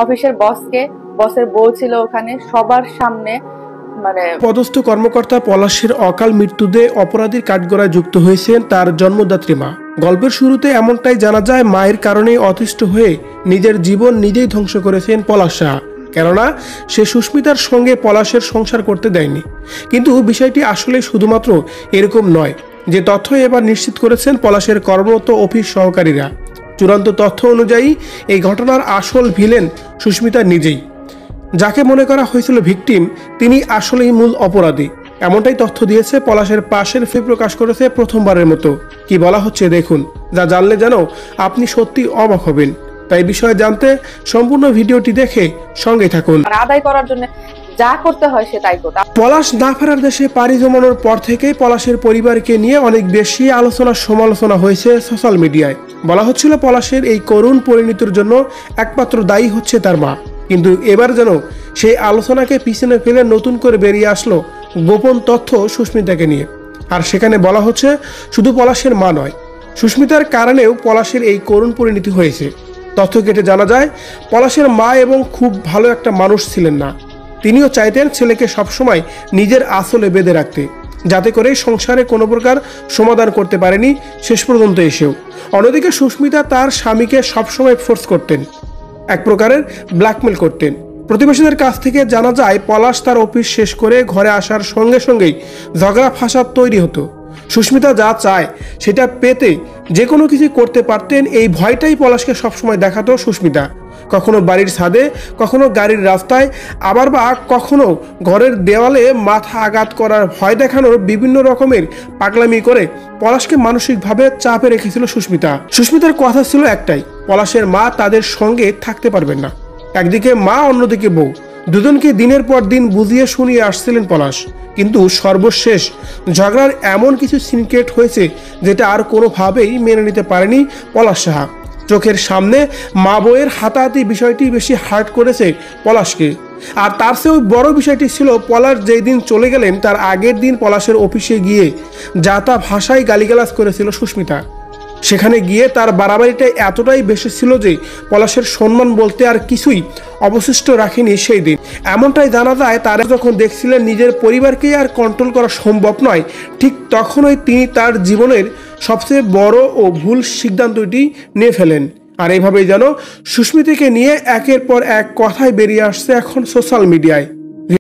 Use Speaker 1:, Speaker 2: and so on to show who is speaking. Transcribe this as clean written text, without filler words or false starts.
Speaker 1: অফিসের বসকে, বসের বউ ছিল ওখানে, সবার সামনে মানে
Speaker 2: পদস্থ কর্মকর্তা পলাশের অকাল মৃত্যুতে অপরাধীর কাঠগড়ায় যুক্ত হয়েছেন তার জন্মদাত্রী মা। গল্পের শুরুতে এমনটাই জানা যায়, মায়ের কারণেই অতিষ্ঠ হয়ে নিজের জীবন নিজেই ধ্বংস করেছেন পলাশ সাহা। কেননা সে সুস্মিতার সঙ্গে পলাশের সংসার করতে দেয়নি। কিন্তু বিষয়টি আসলে শুধুমাত্র এরকম নয়, যে তথ্য এবার নিশ্চিত করেছেন পলাশের কর্মরত অফিস সহকারীরা। চূড়ান্ত তথ্য অনুযায়ী এই ঘটনার আসল ভিলেন সুস্মিতা নিজেই। যাকে মনে করা হয়েছিল ভিকটিম, তিনি আসলেই মূল অপরাধী, এমনটাই তথ্য দিয়েছে পলাশের পাশের ফে প্রকাশ করেছে প্রথমবারের মতো। কি বলা হচ্ছে দেখুন, যা জানলে যেন আপনি সত্যি অবাক হবেন। তাই বিষয়ে জানতে সম্পূর্ণ ভিডিওটি দেখে সঙ্গে থাকুন।
Speaker 1: আদায় করার জন্য যা করতে হয় সে তাই করতে।
Speaker 2: পলাশ না ফেরার দেশে পাড়ি জমানোর পর থেকেই পলাশের পরিবারকে নিয়ে অনেক বেশি আলোচনা সমালোচনা হয়েছে সোশ্যাল মিডিয়ায়। বলা হচ্ছিল পলাশের এই করুণ পরিণতির জন্য একমাত্র দায়ী হচ্ছে তার মা। কিন্তু এবার যেন সেই আলোচনাকে পিছনে ফেলে নতুন করে বেরিয়ে আসলো গোপন তথ্য সুস্মিতাকে নিয়ে। আর সেখানে বলা হচ্ছে শুধু পলাশের মা নয়, সুস্মিতার কারণেও পলাশের এই করুণ পরিণতি হয়েছে। তথ্য কেটে জানা যায়, পলাশের মা এবং খুব ভালো একটা মানুষ ছিলেন না। তিনিও চাইতেন ছেলেকে সবসময় নিজের আঁচলে বেঁধে রাখতে, যাতে করে সংসারে কোনো প্রকার সমাধান করতে পারেনি শেষ পর্যন্ত এসেও। অন্যদিকে সুস্মিতা তার স্বামীকে সবসময় ফোর্স করতেন, এক প্রকারের ব্ল্যাকমেল করতেন। প্রতিবেশীদের কাছ থেকে জানা যায়, পলাশ তার অফিস শেষ করে ঘরে আসার সঙ্গে সঙ্গেই ঝগড়া ফাসাদ তৈরি হতো। সুস্মিতা যা চায় সেটা পেতে যে কোনো কিছু করতে পারতেন, এই ভয়টাই পলাশকে সবসময় দেখাতো সুস্মিতা। কখনো বাড়ির ছাদে, কখনো গাড়ির রাস্তায়, আবার বা কখনো ঘরের দেওয়ালে মাথা আঘাত করার ভয় দেখানোর বিভিন্ন রকমের পাগলামি করে পলাশকে মানসিকভাবে চাপে রেখেছিল সুস্মিতা। সুস্মিতার কথা ছিল একটাই, পলাশের মা তাদের সঙ্গে থাকতে পারবেন না। একদিকে মা, অন্যদিকে বউ, দুজনকে দিনের পর দিন বুঝিয়ে শুনিয়ে আসছিলেন পলাশ। কিন্তু সর্বশেষ ঝগড়ার এমন কিছু সিনক্রেট হয়েছে যেটা আর কোনোভাবেই মেনে নিতে পারেনি পলাশ সাহা। চোখের সামনে মা বউয়ের হাতাহাতি বিষয়টি বেশি হার্ট করেছে পলাশকে। আর তার চেয়েও বড় বিষয়টি ছিল, পলাশ যেই দিন চলে গেলেন তার আগের দিন পলাশের অফিসে গিয়ে যা তা ভাষায় গালিগালাজ করেছিল সুস্মিতা। সেখানে গিয়ে তার বাড়াবাড়িটা এতটাই বেশি ছিল যে পলাশের সম্মান বলতে আর কিছুই অবশিষ্ট রাখেনি সেই দিন। এমনটাই জানা যায়, তারা যখন দেখছিলেন নিজের পরিবারকে আর কন্ট্রোল করা সম্ভব নয়, ঠিক তখনই তিনি তার জীবনের সবচেয়ে বড় ও ভুল সিদ্ধান্তটি নিয়ে ফেলেন। আর এইভাবেই যেন সুস্মিতাকে নিয়ে একের পর এক কথাই বেরিয়ে আসছে এখন সোশ্যাল মিডিয়ায়।